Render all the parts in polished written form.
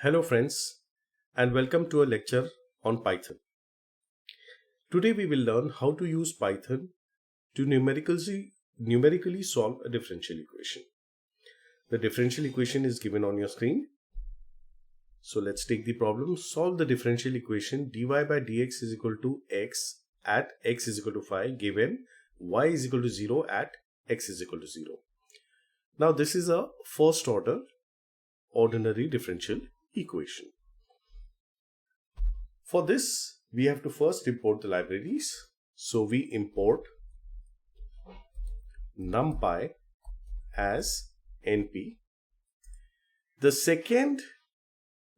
Hello friends, and welcome to a lecture on Python. Today we will learn how to use Python to numerically solve a differential equation. The differential equation is given on your screen. So let's take the problem. Solve the differential equation dy by dx is equal to x at x is equal to 5 given y is equal to 0 at x is equal to 0. Now this is a first order ordinary differential equation. For this, we have to first import the libraries. So we import numpy as np. The second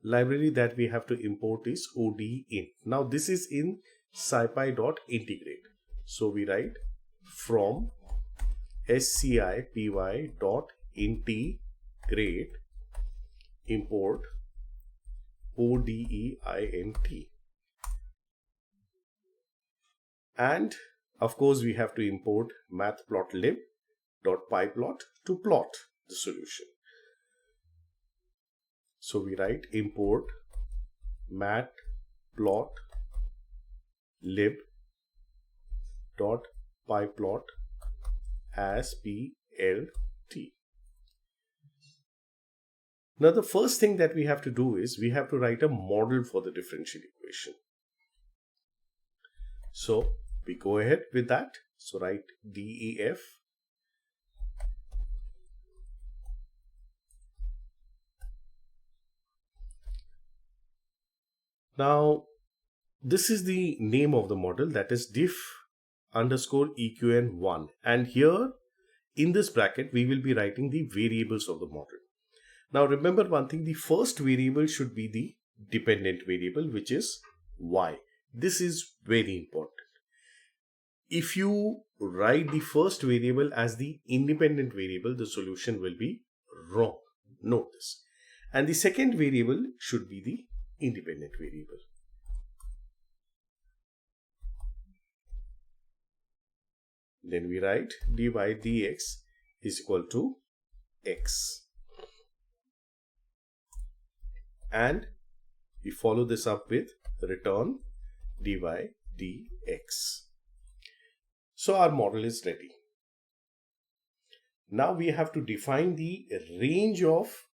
library that we have to import is odeint. Now this is in scipy.integrate. So we write from scipy.integrate import odeint. And of course we have to import matplotlib.pyplot to plot the solution. So we write import matplotlib.pyplot as plt. Now the first thing that we have to do is we have to write a model for the differential equation. So we go ahead with that. So write def Now this is the name of the model, that is diff underscore eqn1, and here in this bracket we will be writing the variables of the model. Now remember one thing, the first variable should be the dependent variable, which is y. This is very important. If you write the first variable as the independent variable, the solution will be wrong. Note this. And the second variable should be the independent variable. Then we write dy dx is equal to x. And we follow this up with return dy dx. So our model is ready. Now we have to define the range of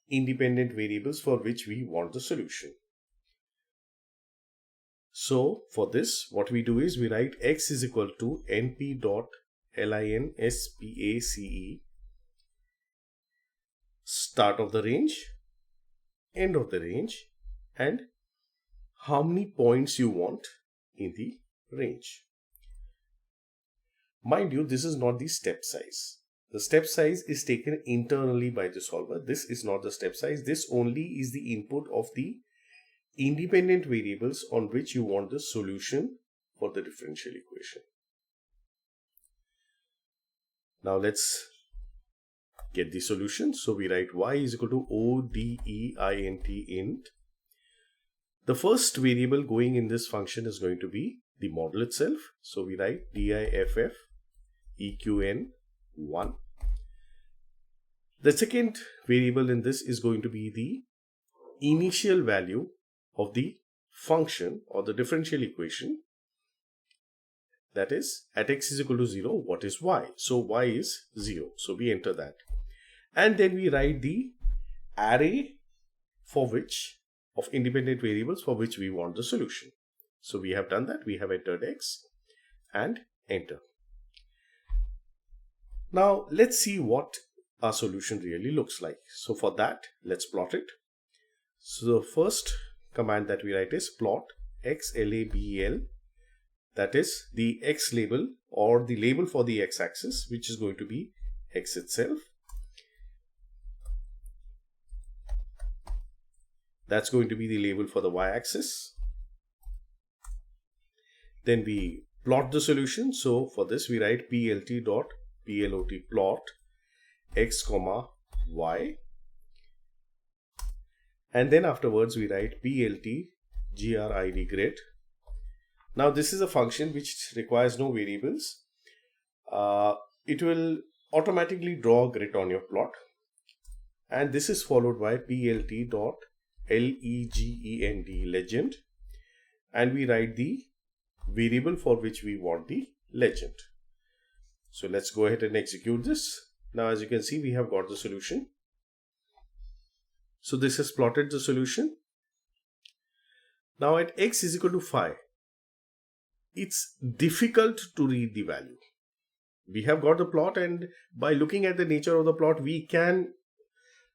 independent variables for which we want the solution. So for this, what we do is we write x is equal to np.linspace, start of the range, end of the range, and how many points you want in the range. Mind you, this is not the step size. The step size is taken internally by the solver. This is not the step size. This only is the input of the independent variables on which you want the solution for the differential equation. Now let's get the solution. So we write y is equal to odeint int. The first variable going in this function is going to be the model itself. So we write diff eqn1. The second variable in this is going to be the initial value of the function or the differential equation, that is at x is equal to 0, what is y? So y is 0. So we enter that. And then we write the array for which of independent variables for which we want the solution. So we have done that. We have entered x and enter. Now let's see what our solution really looks like. So for that, let's plot it. So the first command that we write is plot xlabel, that is the x label or the label for the x-axis, which is going to be x itself. That's going to be the label for the y-axis. Then we plot the solution. So for this we write plt.plot plot x comma y, and then afterwards we write plt grid grid. Now this is a function which requires no variables. It will automatically draw a grid on your plot. and this is followed by plt dot legend legend, and we write the variable for which we want the legend. So let's go ahead and execute this. Now as you can see, we have got the solution. So this has plotted the solution. Now at x is equal to 5, it's difficult to read the value. We have got the plot, and by looking at the nature of the plot, we can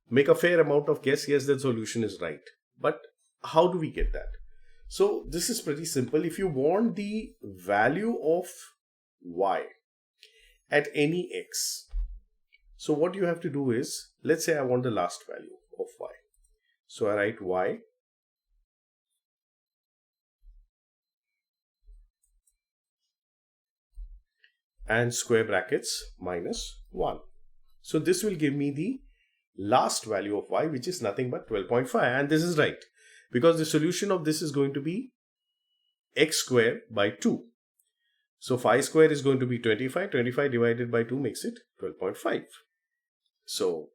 make a fair amount of guess. Yes, the solution is right. But how do we get that? So this is pretty simple. If you want the value of y at any x, so what you have to do is, let's say I want the last value of y. So I write y and square brackets minus 1. So this will give me the last value of y, which is nothing but 12.5, and this is right because the solution of this is going to be x square by 2. So 5 square is going to be 25. 25 divided by 2 makes it 12.5. So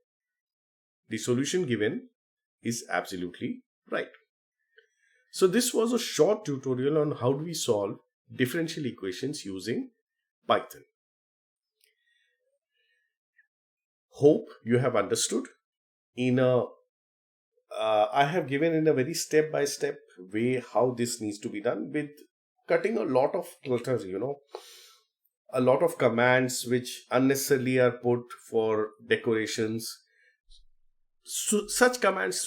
the solution given is absolutely right. So this was a short tutorial on how do we solve differential equations using Python. Hope you have understood. I have given in a very step-by-step way how this needs to be done, with cutting a lot of clutter, a lot of commands which unnecessarily are put for decorations. So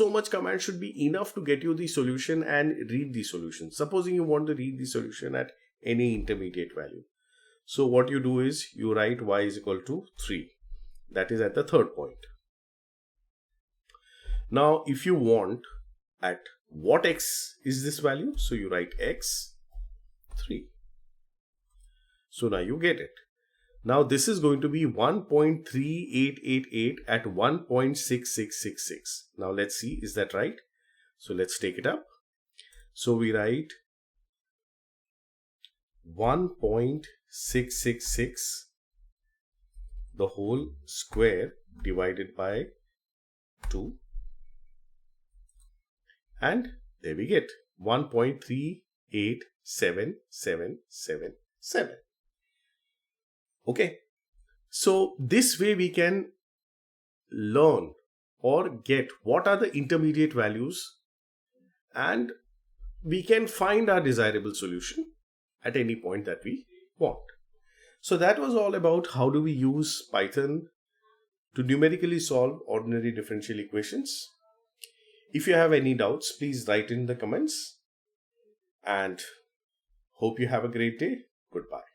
much command should be enough to get you the solution and read the solution. Supposing you want to read the solution at any intermediate value. So what you do is you write y is equal to 3. That is at the third point. Now, if you want at what x is this value, so you write x 3. So now you get it. Now this is going to be 1.3888 at 1.6666. Now let's see, is that right? So let's take it up. So we write 1.666 the whole square divided by 2, and there we get 1.387777. Okay, so this way we can learn or get what are the intermediate values, and we can find our desirable solution at any point that we want. So that was all about how do we use Python to numerically solve ordinary differential equations. If you have any doubts, please write in the comments, and hope you have a great day. Goodbye.